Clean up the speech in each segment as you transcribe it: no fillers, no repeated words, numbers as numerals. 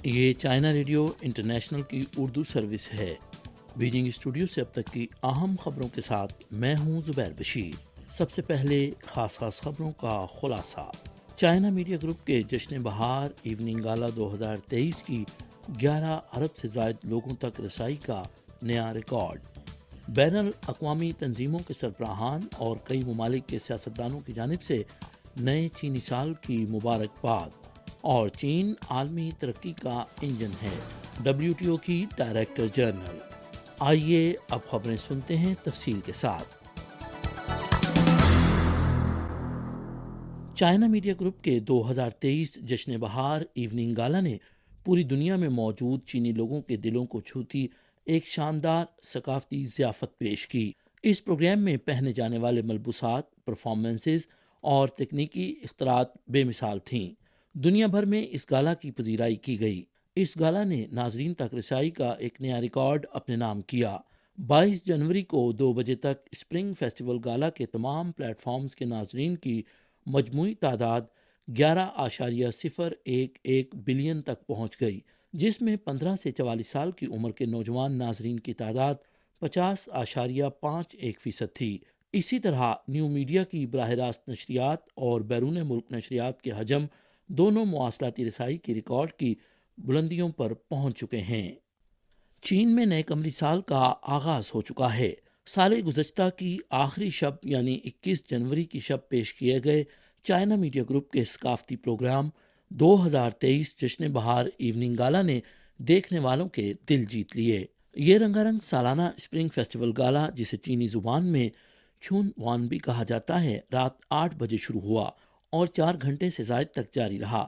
یہ China radio international کی Urdu service ہے۔ بیجنگ اسٹوڈیو سے اب تک کی اہم خبروں کے ساتھ میں ہوں زبیر بشیر۔ سب سے پہلے خاص خبروں کا خلاصہ۔ چائنا میڈیا گروپ کے جشن بہار ایوننگ گالا 2023 کی 11 ارب سے زائد لوگوں تک رسائی کا نیا ریکارڈ۔ بین الاقوامی تنظیموں کے سربراہان اور کئی ممالک کے سیاستدانوں کی جانب سے نئے چینی سال کی مبارکباد۔ اور چین عالمی ترقی کا انجن ہے، WTO کی ڈائریکٹر جنرل۔ آئیے اب خبریں سنتے ہیں تفصیل کے ساتھ۔ چائنا میڈیا گروپ کے 2023 جشن بہار ایوننگ گالا نے پوری دنیا میں موجود چینی لوگوں کے دلوں کو چھوتی ایک شاندار ثقافتی ضیافت پیش کی۔ اس پروگرام میں پہنے جانے والے ملبوسات، پرفارمنسز اور تکنیکی اختراعات بے مثال تھیں۔ دنیا بھر میں اس گالا کی پذیرائی کی گئی۔ اس گالا نے ناظرین تک رسائی کا ایک نیا ریکارڈ اپنے نام کیا۔ 22 جنوری کو 2 بجے تک اسپرنگ فیسٹیول گالا کے تمام پلیٹ فارمز کے ناظرین کی مجموعی تعداد 11.011 بلین تک پہنچ گئی، جس میں 15 سے 44 سال کی عمر کے نوجوان ناظرین کی تعداد 50.51% تھی۔ اسی طرح نیو میڈیا کی براہ راست نشریات اور بیرون ملک نشریات کے حجم دونوں مواصلاتی رسائی کی ریکارڈ کی بلندیوں پر پہنچ چکے ہیں۔ چین میں نئے قمری سال کا آغاز ہو چکا ہے۔ سال گزشتہ کی آخری شب یعنی 21 جنوری کی شب پیش کیے گئے چائنا میڈیا گروپ کے ثقافتی پروگرام 2023 جشن بہار ایوننگ گالا نے دیکھنے والوں کے دل جیت لیے۔ یہ رنگا رنگ سالانہ اسپرنگ فیسٹیول گالا، جسے چینی زبان میں چھون وان بھی کہا جاتا ہے، رات 8 بجے شروع ہوا اور 4 گھنٹے سے زائد تک جاری رہا۔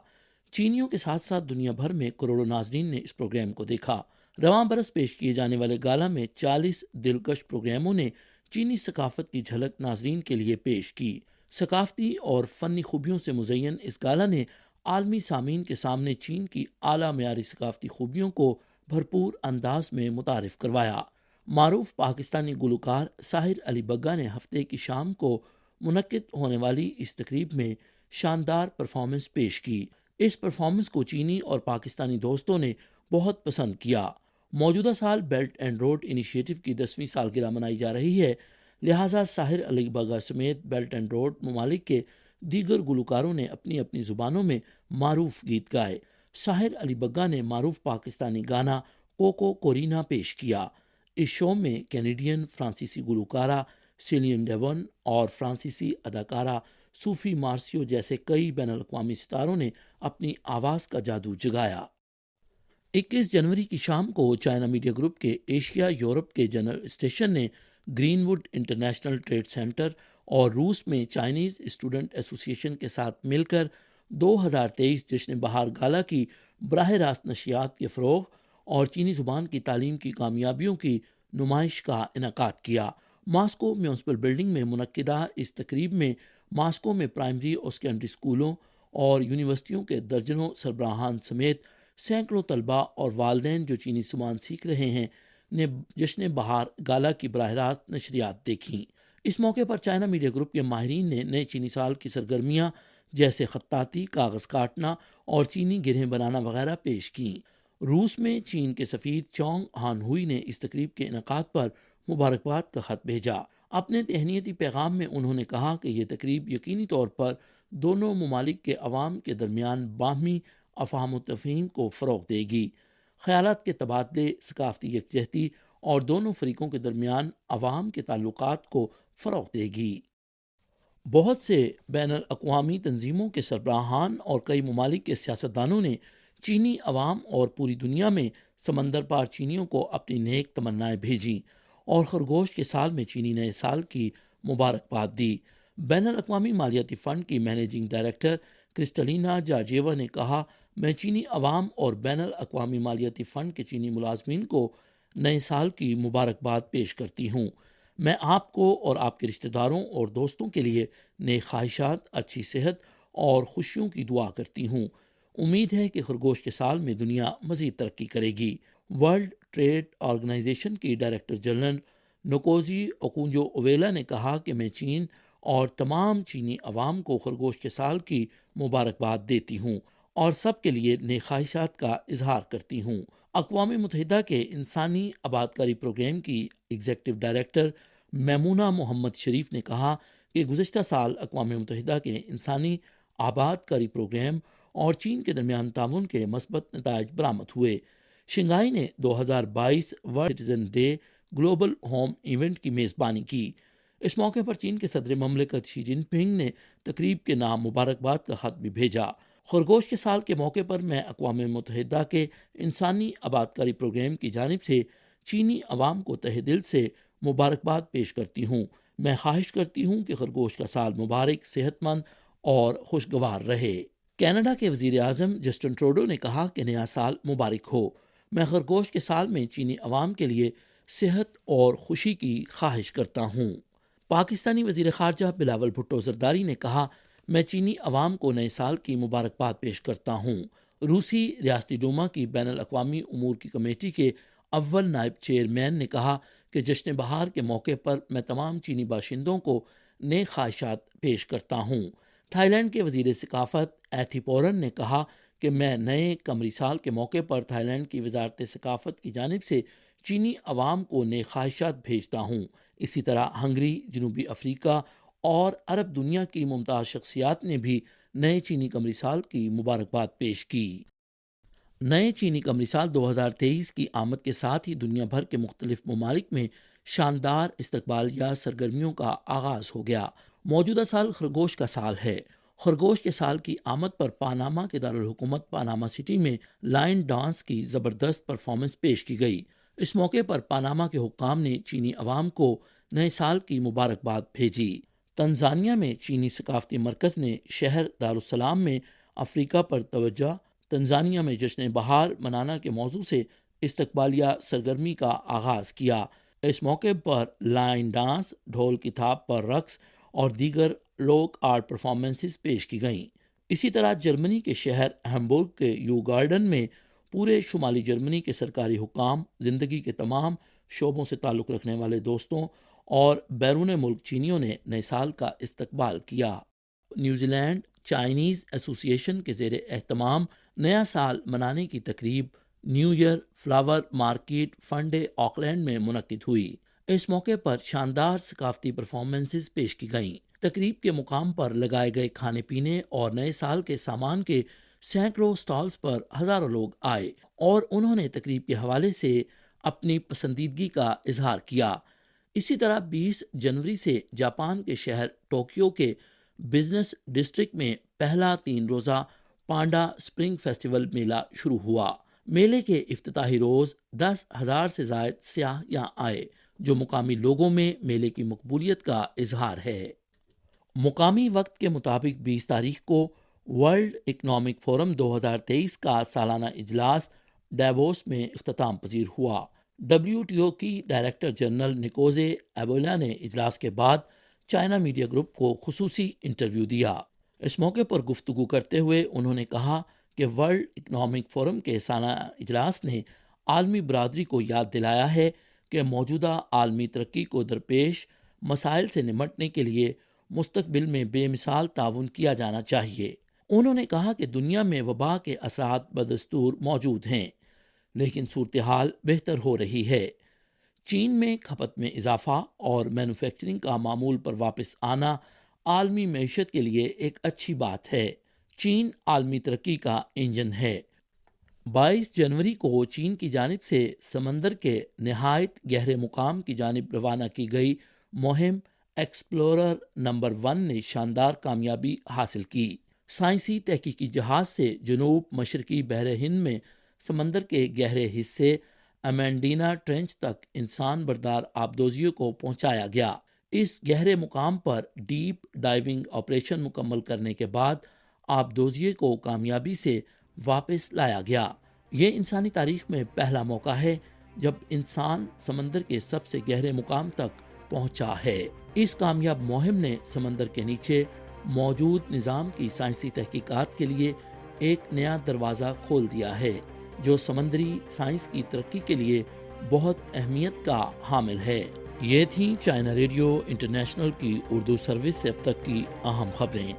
چینیوں کے ساتھ ساتھ دنیا بھر میں کروڑوں ناظرین نے اس پروگرام کو دیکھا۔ رواں برس پیش کیے جانے والے گالا میں 40 دلکش پروگراموں نے چینی ثقافت کی جھلک ناظرین کے لیے پیش کی۔ ثقافتی اور فنی خوبیوں سے مزین اس گالا نے عالمی سامعین کے سامنے چین کی اعلیٰ معیاری ثقافتی خوبیوں کو بھرپور انداز میں متعارف کروایا۔ معروف پاکستانی گلوکار ساحر علی بگا نے ہفتے کی شام کو منعقد ہونے والی اس تقریب میں شاندار پرفارمنس پیش کی۔ اس پرفارمنس کو چینی اور پاکستانی دوستوں نے بہت پسند کیا۔ موجودہ سال بیلٹ اینڈ روڈ انیشیٹو کی 10ویں سالگرہ منائی جا رہی ہے، لہٰذا ساحر علی بگا سمیت بیلٹ اینڈ روڈ ممالک کے دیگر گلوکاروں نے اپنی اپنی زبانوں میں معروف گیت گائے۔ ساحر علی بگا نے معروف پاکستانی گانا کوکو کورینا پیش کیا۔ اس شو میں کینیڈین فرانسیسی گلوکارہ سیلین ڈیون اور فرانسیسی اداکارہ صوفی مارسیو جیسے کئی بین الاقوامی ستاروں نے اپنی آواز کا جادو جگایا۔ 21 جنوری کی شام کو چائنا میڈیا گروپ کے ایشیا یورپ کے جنرل اسٹیشن نے Greenwood international trade centre اور روس میں چائنیز اسٹوڈنٹ ایسوسی ایشن کے ساتھ مل کر 2023 جشن بہار گالا کی براہ راست نشریات کے فروغ اور چینی زبان کی تعلیم کی کامیابیوں کی نمائش کا انعقاد کیا۔ ماسکو میونسپل بلڈنگ میں منعقدہ اس تقریب میں ماسکو میں پرائمری اور سیکنڈری اسکولوں اور یونیورسٹیوں کے درجنوں سربراہان سمیت سینکڑوں طلباء اور والدین جو چینی زبان سیکھ رہے ہیں نے جشن بہار گالا کی براہ راست نشریات دیکھیں۔ اس موقع پر چائنا میڈیا گروپ کے ماہرین نے نئے چینی سال کی سرگرمیاں جیسے خطاطی، کاغذ کاٹنا اور چینی گرہیں بنانا وغیرہ پیش کیں۔ روس میں چین کے سفیر چونگ ہان ہوئی نے اس تقریب کے انعقاد پر مبارکباد کا خط بھیجا۔ اپنے تہنیتی پیغام میں انہوں نے کہا کہ یہ تقریب یقینی طور پر دونوں ممالک کے عوام کے درمیان باہمی افہام و تفہیم کو فروغ دے گی، خیالات کے تبادلے، ثقافتی یکجہتی اور دونوں فریقوں کے درمیان عوام کے تعلقات کو فروغ دے گی۔ بہت سے بین الاقوامی تنظیموں کے سربراہان اور کئی ممالک کے سیاستدانوں نے چینی عوام اور پوری دنیا میں سمندر پار چینیوں کو اپنی نیک تمنائیں بھیجیں اور خرگوش کے سال میں چینی نئے سال کی مبارکباد دی۔ بین الاقوامی مالیاتی فنڈ کی مینیجنگ ڈائریکٹر کرسٹلینا جارجیوا نے کہا، میں چینی عوام اور بین الاقوامی مالیاتی فنڈ کے چینی ملازمین کو نئے سال کی مبارکباد پیش کرتی ہوں۔ میں آپ کو اور آپ کے رشتہ داروں اور دوستوں کے لیے نیک خواہشات، اچھی صحت اور خوشیوں کی دعا کرتی ہوں۔ امید ہے کہ خرگوش کے سال میں دنیا مزید ترقی کرے گی۔ ورلڈ ٹریڈ آرگنائزیشن کی ڈائریکٹر جنرل نوکوزی اوکونجو اویلا نے کہا کہ میں چین اور تمام چینی عوام کو خرگوش کے سال کی مبارکباد دیتی ہوں اور سب کے لیے نیک خواہشات کا اظہار کرتی ہوں۔ اقوام متحدہ کے انسانی آبادکاری پروگرام کی ایگزیکٹو ڈائریکٹر میمونہ محمد شریف نے کہا کہ گزشتہ سال اقوام متحدہ کے انسانی آبادکاری پروگرام اور چین کے درمیان تعاون کے مثبت نتائج برآمد ہوئے۔ شنگھائی نے 2022 world citizen day global home event کی میزبانی کی۔ اس موقع پر چین کے صدر مملکت شی جن پنگ نے تقریب کے نام مبارکباد کا خط بھی بھیجا۔ خرگوش کے سال کے موقع پر میں اقوام متحدہ کے انسانی آبادکاری پروگرام کی جانب سے چینی عوام کو تہہ دل سے مبارکباد پیش کرتی ہوں۔ میں خواہش کرتی ہوں کہ خرگوش کا سال مبارک، صحت مند اور خوشگوار رہے۔ کینیڈا کے وزیر اعظم جسٹن ٹروڈو نے کہا کہ نیا سال مبارک ہو۔ میں خرگوش کے سال میں چینی عوام کے لیے صحت اور خوشی کی خواہش کرتا ہوں۔ پاکستانی وزیر خارجہ بلاول بھٹو زرداری نے کہا، میں چینی عوام کو نئے سال کی مبارکباد پیش کرتا ہوں۔ روسی ریاستی ڈوما کی بین الاقوامی امور کی کمیٹی کے اول نائب چیئرمین نے کہا کہ جشن بہار کے موقع پر میں تمام چینی باشندوں کو نیک خواہشات پیش کرتا ہوں۔ تھائی لینڈ کے وزیر ثقافت ایتھی پورن نے کہا کہ میں نئے قمری سال کے موقع پر تھائی لینڈ کی وزارت ثقافت کی جانب سے چینی عوام کو نیک خواہشات بھیجتا ہوں۔ اسی طرح ہنگری، جنوبی افریقہ اور عرب دنیا کی ممتاز شخصیات نے بھی نئے چینی قمری سال کی مبارکباد پیش کی۔ نئے چینی قمری سال 2023 کی آمد کے ساتھ ہی دنیا بھر کے مختلف ممالک میں شاندار استقبالیہ سرگرمیوں کا آغاز ہو گیا۔ موجودہ سال خرگوش کا سال ہے۔ خرگوش کے سال کی آمد پر پاناما کے دارالحکومت پاناما سٹی میں لائن ڈانس کی زبردست پرفارمنس پیش کی گئی۔ اس موقع پر پاناما کے حکام نے چینی عوام کو نئے سال کی مبارکباد بھیجی۔ تنزانیہ میں چینی ثقافتی مرکز نے شہر دارالسلام میں افریقہ پر توجہ، تنزانیہ میں جشن بہار منانا کے موضوع سے استقبالیہ سرگرمی کا آغاز کیا۔ اس موقع پر لائن ڈانس، ڈھول کی تھاپ پر رقص اور دیگر لوک آرٹ پرفارمنسز پیش کی گئیں۔ اسی طرح جرمنی کے شہر ہیمبورگ کے یو گارڈن میں پورے شمالی جرمنی کے سرکاری حکام، زندگی کے تمام شعبوں سے تعلق رکھنے والے دوستوں اور بیرون ملک چینیوں نے نئے سال کا استقبال کیا۔ نیوزی لینڈ چائنیز ایسوسی ایشن کے زیر اہتمام نیا سال منانے کی تقریب new year flower market funday Auckland میں منعقد ہوئی۔ اس موقع پر شاندار ثقافتی پرفارمنسز پیش کی گئیں۔ تقریب کے مقام پر لگائے گئے کھانے پینے اور نئے سال کے سامان کے سینکڑوں سٹالز پر ہزاروں لوگ آئے اور انہوں نے تقریب کے حوالے سے اپنی پسندیدگی کا اظہار کیا۔ اسی طرح 20 جنوری سے جاپان کے شہر ٹوکیو کے بزنس ڈسٹرکٹ میں پہلا 3 روزہ پانڈا سپرنگ فیسٹیول میلہ شروع ہوا۔ میلے کے افتتاحی روز 10,000 سے زائد سیاح یہاں آئے، جو مقامی لوگوں میں میلے کی مقبولیت کا اظہار ہے۔ مقامی وقت کے مطابق 20 تاریخ کو ورلڈ اکنامک فورم 2023 کا سالانہ اجلاس ڈیووس میں اختتام پذیر ہوا۔ WTO کی ڈائریکٹر جنرل نکوزے ایبولا نے اجلاس کے بعد چائنا میڈیا گروپ کو خصوصی انٹرویو دیا۔ اس موقع پر گفتگو کرتے ہوئے انہوں نے کہا کہ ورلڈ اکنامک فورم کے سالانہ اجلاس نے عالمی برادری کو یاد دلایا ہے کہ موجودہ عالمی ترقی کو درپیش مسائل سے نمٹنے کے لیے مستقبل میں بے مثال تعاون کیا جانا چاہیے۔ انہوں نے کہا کہ دنیا میں وبا کے اثرات بدستور موجود ہیں، لیکن صورتحال بہتر ہو رہی ہے۔ چین میں کھپت میں اضافہ اور مینوفیکچرنگ کا معمول پر واپس آنا عالمی معیشت کے لیے ایک اچھی بات ہے۔ چین عالمی ترقی کا انجن ہے۔ 22 جنوری کو چین کی جانب سے سمندر کے نہایت گہرے مقام کی جانب روانہ کی گئی مہم ایکسپلورر نمبر 1 نے شاندار کامیابی حاصل کی۔ سائنسی تحقیقی جہاز سے جنوب مشرقی بحر ہند میں سمندر کے گہرے حصے امینڈینا ٹرینچ تک انسان بردار آبدوزیوں کو پہنچایا گیا۔ اس گہرے مقام پر ڈیپ ڈائیونگ آپریشن مکمل کرنے کے بعد آبدوزیے کو کامیابی سے واپس لایا گیا۔ یہ انسانی تاریخ میں پہلا موقع ہے جب انسان سمندر کے سب سے گہرے مقام تک پہنچا ہے۔ اس کامیاب مہم نے سمندر کے نیچے موجود نظام کی سائنسی تحقیقات کے لیے ایک نیا دروازہ کھول دیا ہے، جو سمندری سائنس کی ترقی کے لیے بہت اہمیت کا حامل ہے۔ یہ تھیں چائنا ریڈیو انٹرنیشنل کی اردو سروس سے اب تک کی اہم خبریں۔